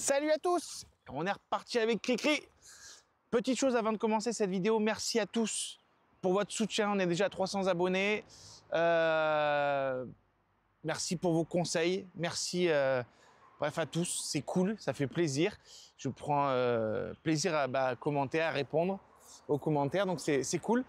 Salut à tous, on est reparti avec Cricri. Petite chose avant de commencer cette vidéo, merci à tous pour votre soutien. On est déjà à 300 abonnés. Merci pour vos conseils. Merci bref à tous, c'est cool, ça fait plaisir. Je prends plaisir à commenter, à répondre aux commentaires, donc c'est cool.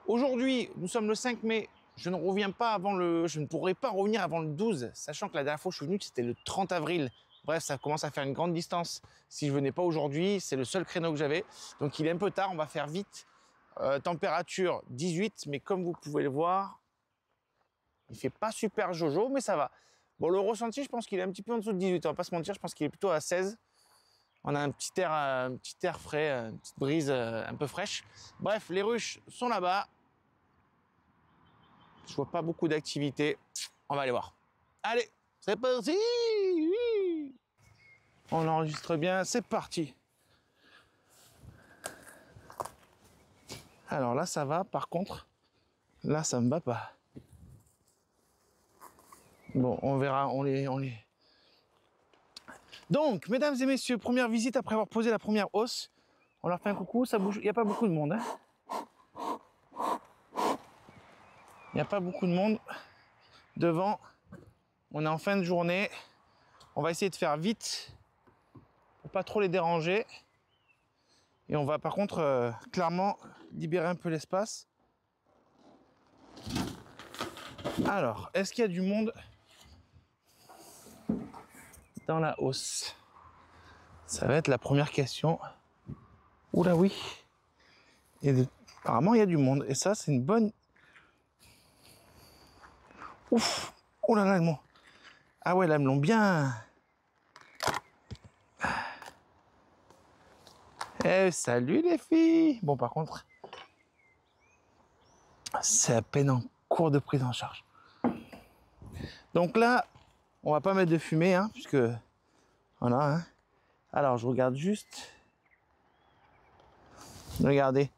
Aujourd'hui, nous sommes le 5 mai. Je ne pourrai pas revenir avant le 12, sachant que la dernière fois que je suis venu, c'était le 30 avril. Bref, ça commence à faire une grande distance. Si je venais pas aujourd'hui, c'est le seul créneau que j'avais. Donc il est un peu tard, on va faire vite. Température 18, mais comme vous pouvez le voir, il fait pas super jojo, mais ça va. Bon, le ressenti, je pense qu'il est un petit peu en dessous de 18. On va pas se mentir, je pense qu'il est plutôt à 16. On a un petit air frais, une petite brise un peu fraîche. Bref, les ruches sont là-bas. Je vois pas beaucoup d'activité. On va aller voir. Allez, c'est parti. On enregistre bien, c'est parti. Alors là, ça va. Par contre, là, ça me va pas. Bon, on verra. On les. Donc, mesdames et messieurs, première visite après avoir posé la première hausse. On leur fait un coucou. Ça bouge. Il n'y a pas beaucoup de monde. Hein. Il n'y a pas beaucoup de monde devant. On est en fin de journée. On va essayer de faire vite pour pas trop les déranger. Et on va par contre clairement libérer un peu l'espace. Alors, est-ce qu'il y a du monde dans la hausse? Ça va être la première question. Oula oui. Apparemment, il y a du monde. Et ça, c'est une bonne... Ouf. Oh là là, elles m'ont... Ah ouais, là, elles me l'ont bien... Eh, salut les filles. Bon, par contre, c'est à peine en cours de prise en charge. Donc là, on va pas mettre de fumée, hein, puisque... Voilà, hein. Alors, je regarde juste... Regardez.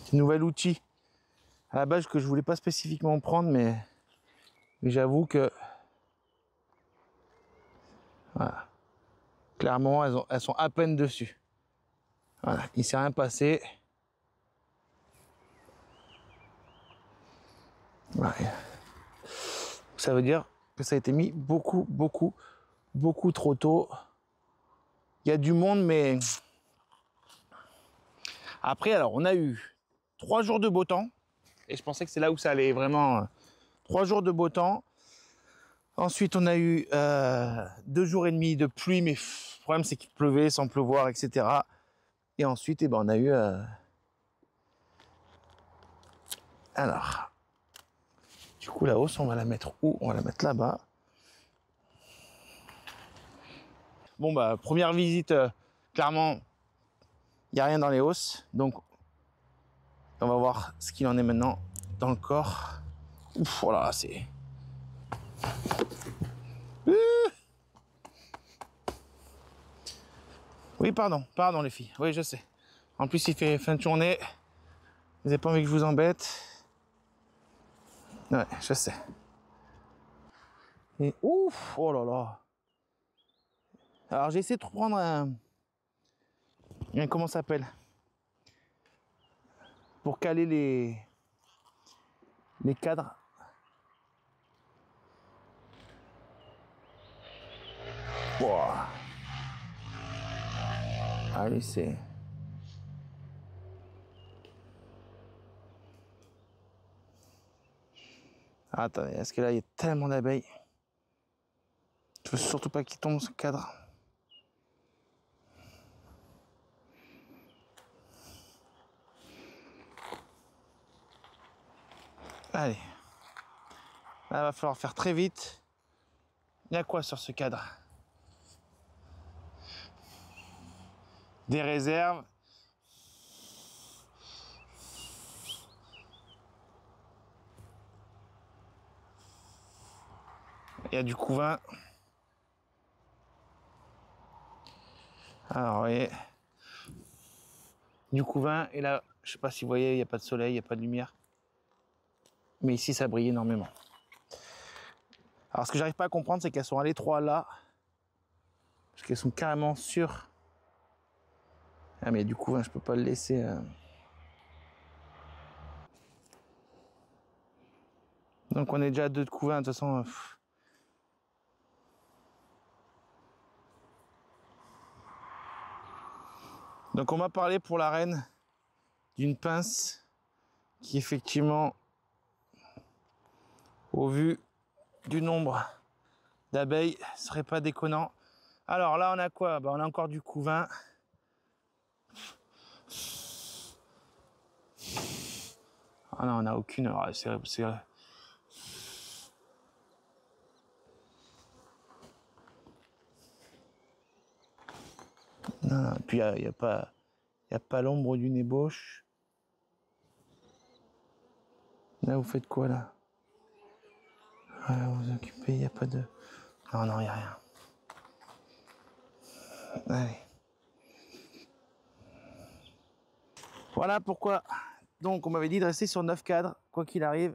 C'est un nouvel outil. À la base, que je voulais pas spécifiquement prendre, mais j'avoue que... Voilà. Clairement, elles sont à peine dessus. Voilà, il s'est rien passé. Voilà. Ça veut dire que ça a été mis beaucoup trop tôt. Il y a du monde, mais... Après, alors, on a eu 3 jours de beau temps. Et je pensais que c'est là où ça allait vraiment... 3 jours de beau temps. Ensuite, on a eu 2 jours et demi de pluie, mais le problème, c'est qu'il pleuvait sans pleuvoir, etc. Et ensuite, eh ben, on a eu... Alors... Du coup, la hausse, on va la mettre où? On va la mettre là-bas. Bon, bah, première visite, clairement, il n'y a rien dans les hausses. Donc, on va voir ce qu'il en est maintenant dans le corps. Ouf, voilà, c'est... Oui, pardon les filles. Oui, je sais. En plus, il fait fin de journée. Vous n'avez pas envie que je vous embête. Ouais, je sais. Et ouf, oh là là. Alors, j'ai essayé de prendre comment ça s'appelle? Pour caler les cadres. Wow. Allez, c'est... Attendez, est-ce que là, il y a tellement d'abeilles? Je veux surtout pas qu'il tombe ce cadre. Allez. Là, il va falloir faire très vite. Il y a quoi sur ce cadre? Des réserves. Il y a du couvain. Alors, vous voyez, du couvain. Et là, je sais pas si vous voyez, il n'y a pas de soleil, il n'y a pas de lumière. Mais ici, ça brille énormément. Alors, ce que j'arrive pas à comprendre, c'est qu'elles sont à l'étroit là. Parce qu'elles sont carrément sûres. Ah mais du coup, hein, je peux pas le laisser. Donc on est déjà à 2 de couvain, de toute façon. Donc on m'a parlé pour la reine d'une pince qui effectivement, au vu du nombre d'abeilles, serait pas déconnant. Alors là on a quoi? On a encore du couvain. Ah non, on n'a aucune. Non, puis il n'y a pas l'ombre d'une ébauche. Là, vous faites quoi là? Vous vous occupez, il n'y a pas de. Non, non, il n'y a rien. Allez. Voilà pourquoi. Donc, on m'avait dit de rester sur 9 cadres, quoi qu'il arrive.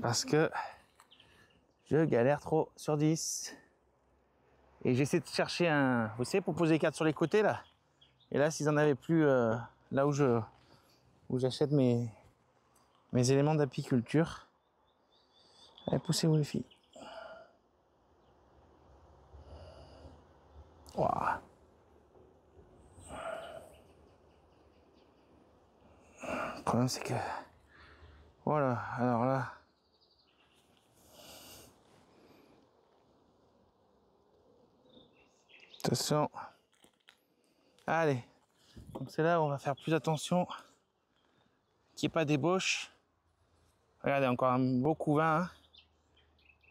Parce que je galère trop sur 10. Et j'essaie de chercher un. Vous savez, pour poser les cadres sur les côtés là. Et là, s'ils en avaient plus là où j'achète mes éléments d'apiculture. Allez, poussez-vous les filles. Wow. Le problème c'est que voilà, alors là attention, allez, donc c'est là où on va faire plus attention qu'il n'y ait pas d'ébauche. Regardez, encore un beau couvain, hein.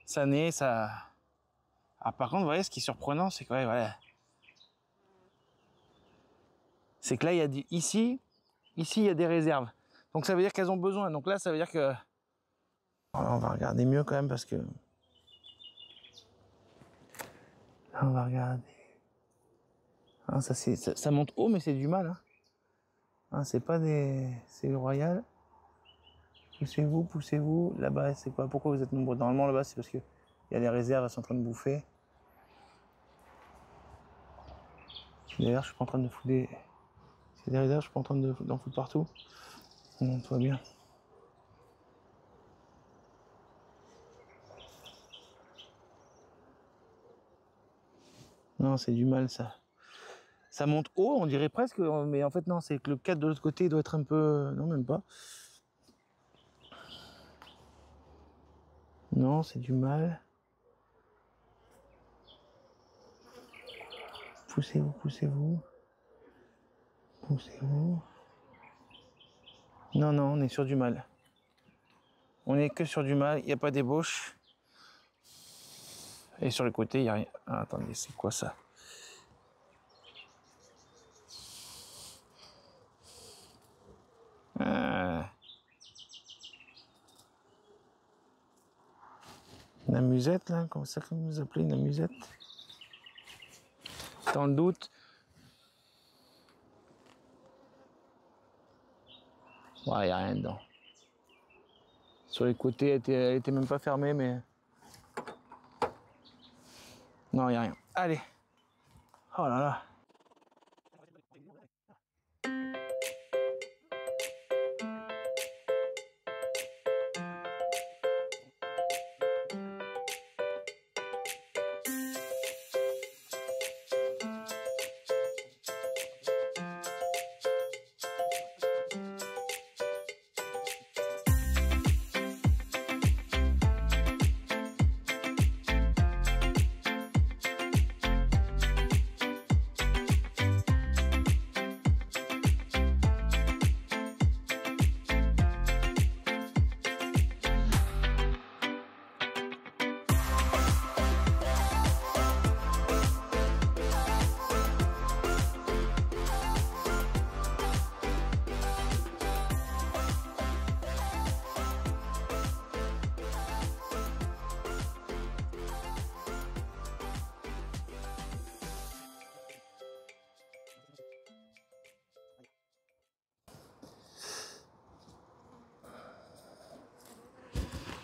Ça naît, ça. Ah, par contre, vous voyez, ce qui est surprenant, c'est que ouais, voilà. C'est que là, il y a ici, il y a des réserves. Donc ça veut dire qu'elles ont besoin. Donc là, ça veut dire que. Alors, on va regarder mieux quand même parce que. Là, on va regarder. Ah, ça monte haut, mais c'est du mal. Hein. Ah, c'est pas des. C'est le royal. Poussez-vous, poussez-vous. Là-bas, c'est quoi? Pourquoi vous êtes nombreux? Normalement, là-bas, c'est parce que il y a les réserves, elles sont en train de bouffer. D'ailleurs, je suis pas en train de fouler. C'est des réserves, je suis pas en train d'en foutre partout. Non, tout va bien. Non, c'est du mal, ça. Ça monte haut, on dirait presque, mais en fait, non, c'est que le cadre de l'autre côté doit être un peu. Non, même pas. Non, c'est du mal. Poussez-vous, poussez-vous. Poussez-vous. Non, non, on est sur du mal. On est que sur du mal, il n'y a pas d'ébauche. Et sur le côté, il n'y a rien. Ah, attendez, c'est quoi ça? Une amusette, là, comme ça, comme vous appelez une amusette. Dans le doute. Ouais, il n'y a rien dedans. Sur les côtés, elle était même pas fermée, mais. Non, il n'y a rien. Allez. Oh là là.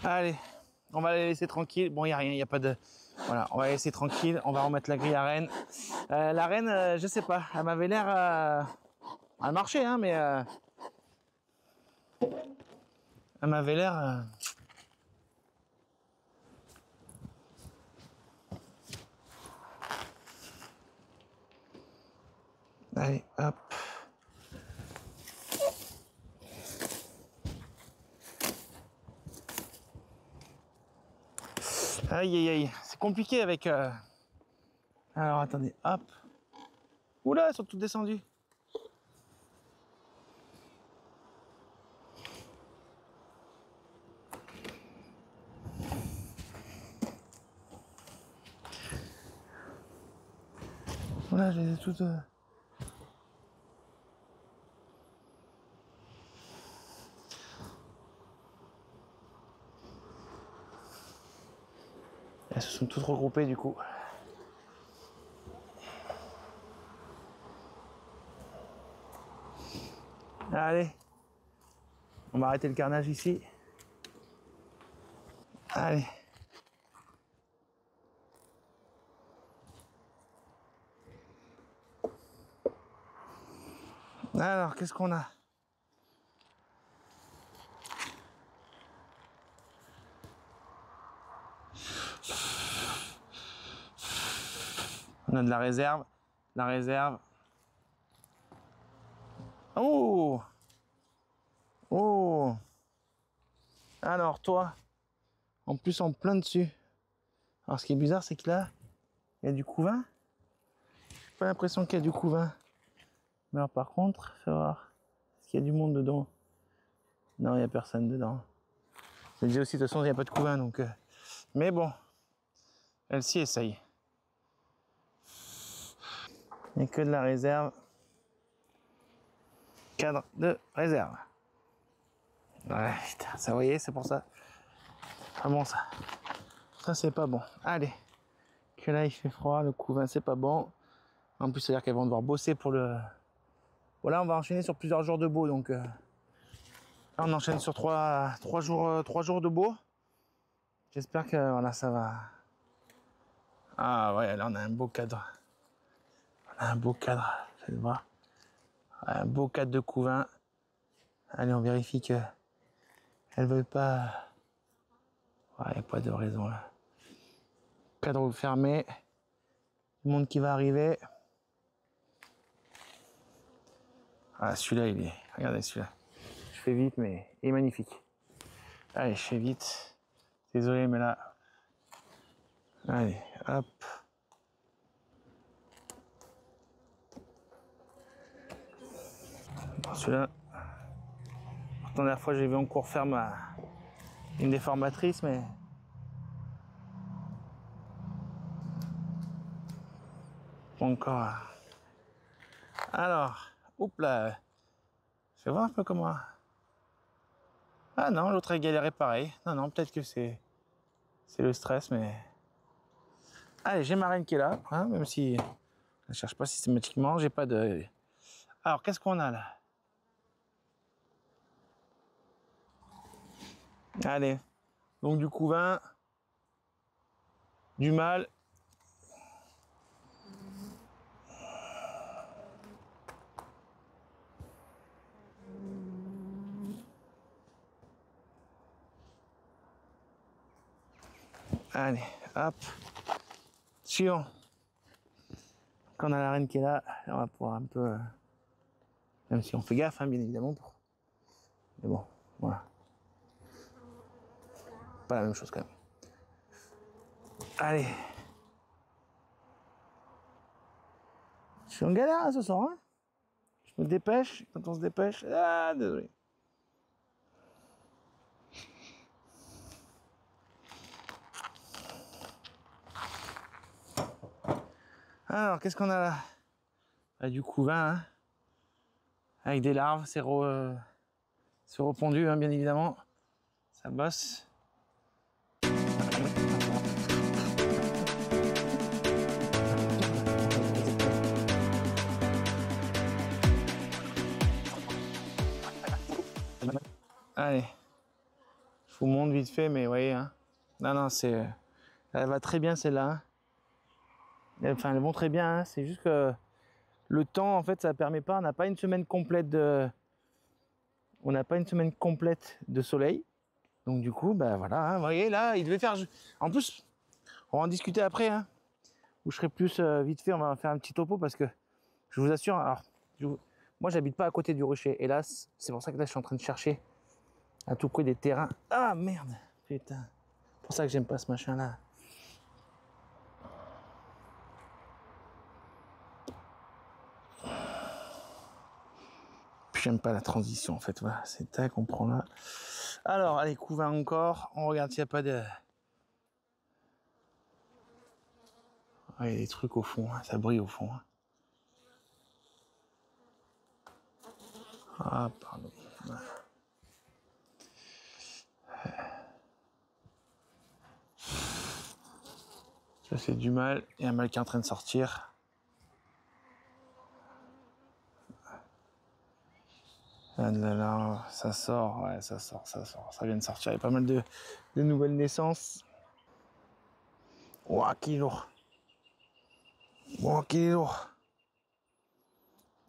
Allez, On va les laisser tranquilles. Bon, il n'y a rien, il n'y a pas de... Voilà, on va les laisser tranquilles. On va remettre la grille à reine. La reine, je sais pas, elle m'avait l'air... elle marchait, hein, mais... elle m'avait l'air... Allez, hop. Aïe, aïe, aïe. C'est compliqué avec... Alors, attendez, hop. Oula, elles sont toutes descendues. Oula, je les ai toutes... Elles se sont toutes regroupées du coup. Allez, on va arrêter le carnage ici. Allez. Alors, qu'est-ce qu'on a? On a de la réserve. La réserve. Oh! Oh! Alors, toi, en plus, en plein dessus. Alors, ce qui est bizarre, c'est que là, il y a du couvain. J'ai pas l'impression qu'il y a du couvain. Mais alors, par contre, fais voir. Est-ce qu'il y a du monde dedans? Non, il n'y a personne dedans. Je me disais aussi, de toute façon, il n'y a pas de couvain, donc... Mais bon, elle s'y essaye. Il n'y a que de la réserve. Cadre de réserve. Ouais, putain, ça, vous voyez, c'est pour ça. Ah bon, ça. Ça, c'est pas bon. Allez. Que là, il fait froid, le couvain, c'est pas bon. En plus, c'est-à-dire qu'elles vont devoir bosser pour le... Voilà, on va enchaîner sur plusieurs jours de beau, donc... Là, on enchaîne sur 3 jours de beau. J'espère que, voilà, ça va... Ah ouais, là, on a un beau cadre. On a un beau cadre, vous allez voir. Un beau cadre de couvain. Allez, on vérifie que elles veulent pas. Il n'y a pas de raison là. Cadre fermé. Le monde qui va arriver. Ah, celui-là, il est. Regardez celui-là. Je fais vite, mais il est magnifique. Allez, je fais vite. Désolé, mais là. Allez, hop. Celui-là. La dernière fois, j'ai vu en cours faire une déformatrice, mais pas encore. Alors, oups là. Je vais voir un peu comment. Ah non, l'autre a galéré pareil. Non, peut-être que c'est le stress, mais. Allez, j'ai ma reine qui est là, hein, même si je ne cherche pas systématiquement, j'ai pas de. Alors, qu'est-ce qu'on a là? Allez, donc du couvain, du mâle. Allez, hop. Suivant. Quand on a la reine qui est là, on va pouvoir un peu... Même si on fait gaffe, hein, bien évidemment. Mais bon, voilà. Pas la même chose quand même. Allez. Je suis en galère hein, ce soir. Hein, je me dépêche. Quand on se dépêche... Ah, désolé. Alors, qu'est-ce qu'on a là? Ah, du couvain, hein, avec des larves, c'est repondu, hein, bien évidemment. Ça bosse. Allez, je vous montre vite fait, mais vous voyez, hein, Non, non, elle va très bien celle-là. Hein. Enfin, elles vont très bien. Hein. C'est juste que le temps, en fait, ça permet pas. On n'a pas une semaine complète de soleil. Donc du coup, bah voilà. Hein, vous voyez là, il devait faire. En plus, on va en discuter après. Hein, où je serai plus vite fait. On va faire un petit topo parce que je vous assure. Alors, moi, j'habite pas à côté du Rocher. Hélas, c'est pour ça que là, je suis en train de chercher à tout près des terrains. Ah merde, putain. C'est pour ça que j'aime pas ce machin-là. J'aime pas la transition en fait, voilà, c'est tac, on prend là. Alors, allez, couvain encore, on regarde s'il n'y a pas de... Ah, il y a des trucs au fond, hein, ça brille au fond. Hein. Ah, pardon. Ça fait du mal, il y a un mâle qui est en train de sortir. Là, là, là, ça sort, ouais, ça sort, ça vient de sortir. Il y a pas mal de nouvelles naissances. Ouah, qu'il est lourd. Ouah, qu'il est lourd.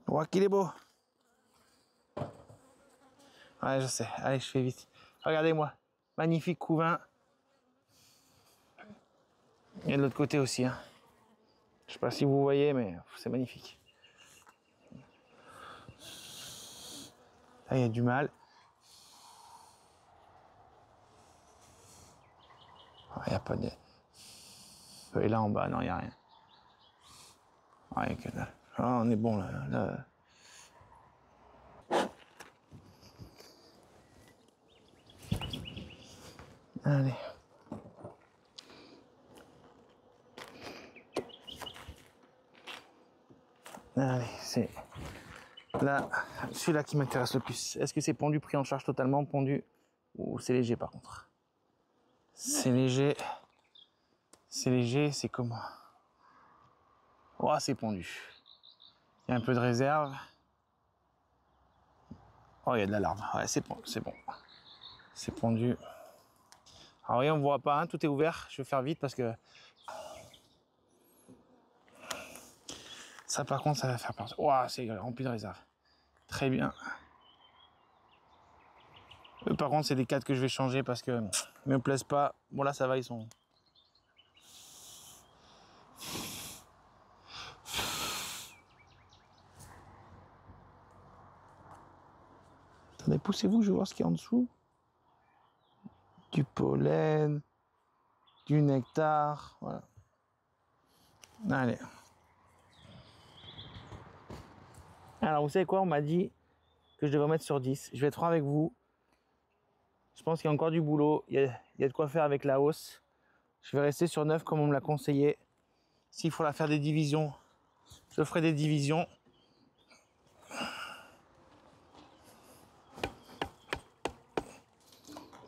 Ouah, qu'il est beau. Ouais, je sais. Allez, je fais vite. Regardez-moi. Magnifique couvain. Et de l'autre côté aussi. Hein. Je sais pas si vous voyez, mais c'est magnifique. Là, il y a du mal. Il n'y a pas de... Et là, en bas, non, il n'y a rien. Ouais, que là. Ah, on est bon, là. Allez. Allez, c'est là, celui-là qui m'intéresse le plus. Est-ce que c'est pondu, pris en charge totalement, pondu, ou c'est léger par contre? C'est léger. C'est léger, c'est comment? Oh, c'est pondu. Il y a un peu de réserve. Oh, il y a de la larve. Ouais, c'est bon, c'est bon. C'est pondu. Alors, oui, on ne voit pas, hein, tout est ouvert. Je vais faire vite parce que ça, par contre, ça va faire peur. Oh, c'est rempli de réserve. Très bien. Par contre, c'est des cadres que je vais changer parce que ils me plaisent pas. Bon, là, ça va, ils sont... Attendez, poussez-vous, je vais voir ce qu'il y a en dessous. Du pollen, du nectar, voilà. Allez. Alors, vous savez quoi, on m'a dit que je devrais mettre sur 10. Je vais être franc avec vous. Je pense qu'il y a encore du boulot. Il y a de quoi faire avec la hausse. Je vais rester sur 9 comme on me l'a conseillé. S'il faut la faire des divisions, je ferai des divisions.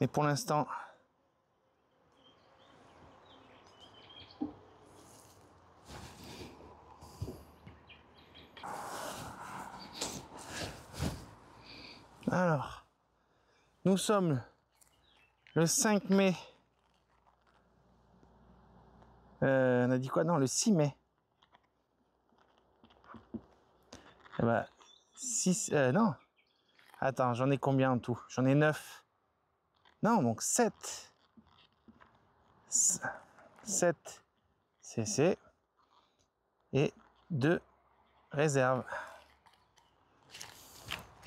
Mais pour l'instant, alors, nous sommes le 5 mai. On a dit quoi? Non, le 6 mai. Eh ben, 6, non. Attends, j'en ai combien en tout? J'en ai 9. Non, donc 7. 7 CC et 2 réserves.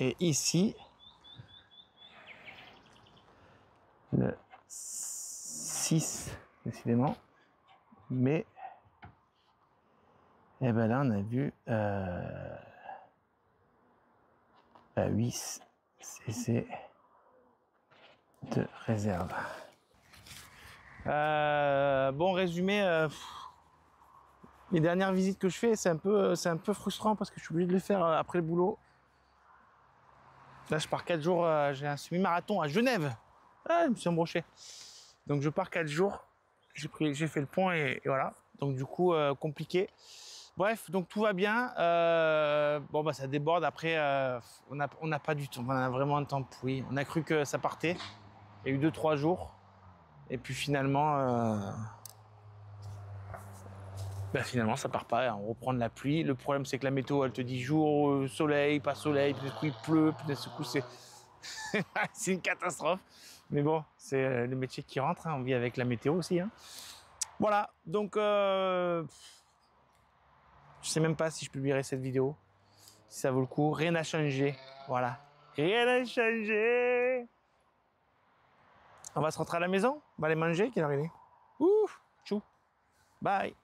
Et ici, le 6, décidément. Mais, et ben là, on a vu 8 CC de réserve. Bon, résumé, les dernières visites que je fais, c'est un peu frustrant parce que je suis obligé de les faire après le boulot. Là, je pars 4 jours, j'ai un semi-marathon à Genève. Ah, je me suis embroché. Donc, je pars 4 jours. J'ai fait le point et voilà. Donc, du coup, compliqué. Bref, donc tout va bien. Bon, bah, ça déborde. Après, on n'a pas du temps. On a vraiment un temps pourri. On a cru que ça partait. Il y a eu 2-3 jours. Et puis finalement, finalement ça part pas, on reprend de la pluie. Le problème c'est que la météo elle te dit jour, soleil, pas soleil, puis d'un coup il pleut, puis d'un coup c'est c'est une catastrophe. Mais bon, c'est le métier qui rentre, hein. On vit avec la météo aussi, hein. Voilà, donc je sais même pas si je publierai cette vidéo, si ça vaut le coup. Rien n'a changé, voilà. Rien n'a changé. On va se rentrer à la maison, on va aller manger, quelle heure il est? Ouh, tchou, bye.